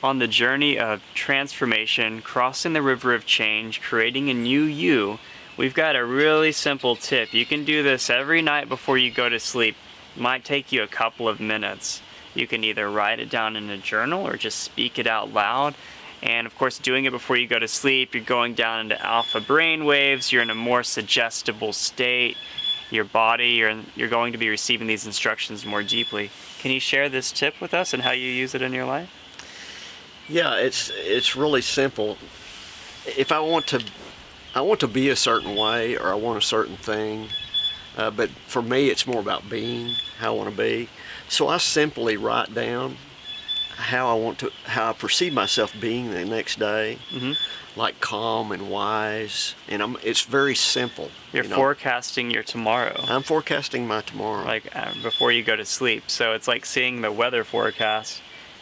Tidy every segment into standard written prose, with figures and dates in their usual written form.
On the journey of transformation, crossing the river of change, creating a new you, we've got a really simple tip. You can do this every night before you go to sleep. It might take you a couple of minutes. You can either write it down in a journal or just speak it out loud. And of course, doing it before you go to sleep, you're going down into alpha brain waves, you're in a more suggestible state. Your body, you're going to be receiving these instructions more deeply. Can you share this tip with us and how you use it in your life? Yeah, it's really simple. If I want to be a certain way, or I want a certain thing, but for me it's more about being how I want to be. So I simply write down how I perceive myself being the next day, like calm and wise, and it's very simple. You're forecasting your tomorrow. I'm forecasting my tomorrow. Like before you go to sleep. So it's like seeing the weather forecast.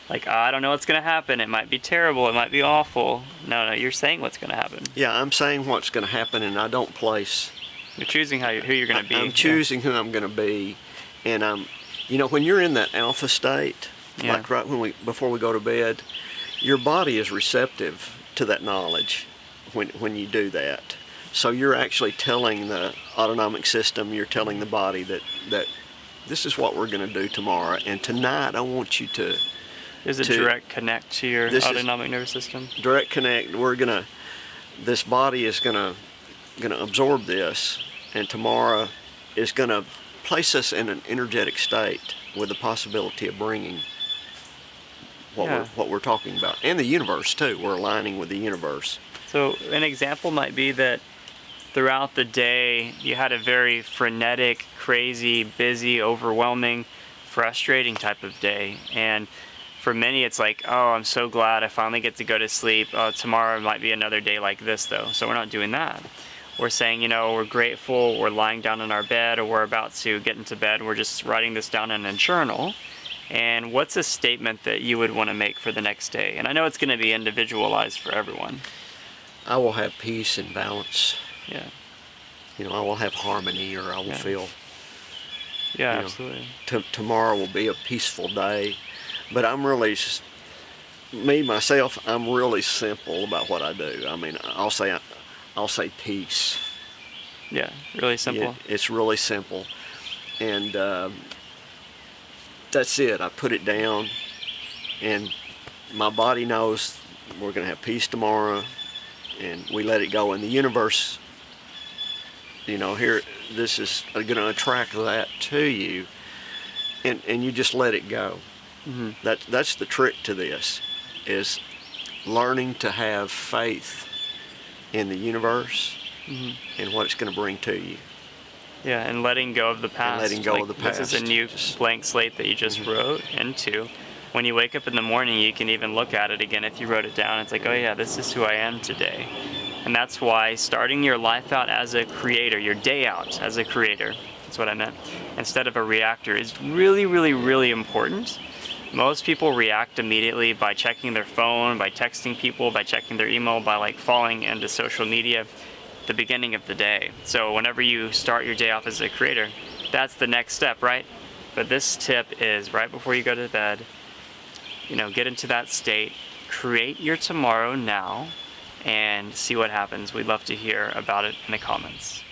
Like, I don't know what's going to happen. It might be terrible. It might be awful. No, you're saying what's going to happen. Yeah, I'm saying what's going to happen, and I don't place. You're choosing who you're going to be. I'm choosing who I'm going to be, and when you're in that alpha state, like right before we go to bed, your body is receptive to that knowledge when you do that. So you're actually telling the autonomic system, you're telling the body that this is what we're going to do tomorrow, and tonight I want you to. There's a direct connect to your autonomic nervous system. Direct connect. This body is gonna absorb this, and tomorrow is gonna place us in an energetic state with the possibility of bringing what we're talking about, and the universe too. We're aligning with the universe. So an example might be that throughout the day you had a very frenetic, crazy, busy, overwhelming, frustrating type of day, and for many, it's like, oh, I'm so glad I finally get to go to sleep. Tomorrow might be another day like this, though. So we're not doing that. We're saying, we're grateful, we're lying down in our bed, or we're about to get into bed. We're just writing this down in a journal. And what's a statement that you would want to make for the next day? And I know it's going to be individualized for everyone. I will have peace and balance. Yeah. I will have harmony, or I will feel. Yeah, absolutely. Tomorrow will be a peaceful day. But I'm really, myself, I'm really simple about what I do. I mean, I'll say peace. Yeah, really simple. Yeah, it's really simple, and that's it. I put it down, and my body knows we're going to have peace tomorrow, and we let it go. And the universe, here, this is going to attract that to you, and you just let it go. Mm-hmm. That's the trick to this, is learning to have faith in the universe and what it's going to bring to you. Yeah, and letting go of the past. And letting go of the past. This is a new blank slate that you just wrote into. When you wake up in the morning, you can even look at it again. If you wrote it down, it's like, oh yeah, this is who I am today. And that's why starting your life out as a creator, your day out as a creator, that's what I meant, instead of a reactor, is really, really, really important. Most people react immediately by checking their phone, by texting people, by checking their email, by falling into social media at the beginning of the day. So whenever you start your day off as a creator, that's the next step, right? But this tip is right before you go to bed, get into that state, create your tomorrow now, and see what happens. We'd love to hear about it in the comments.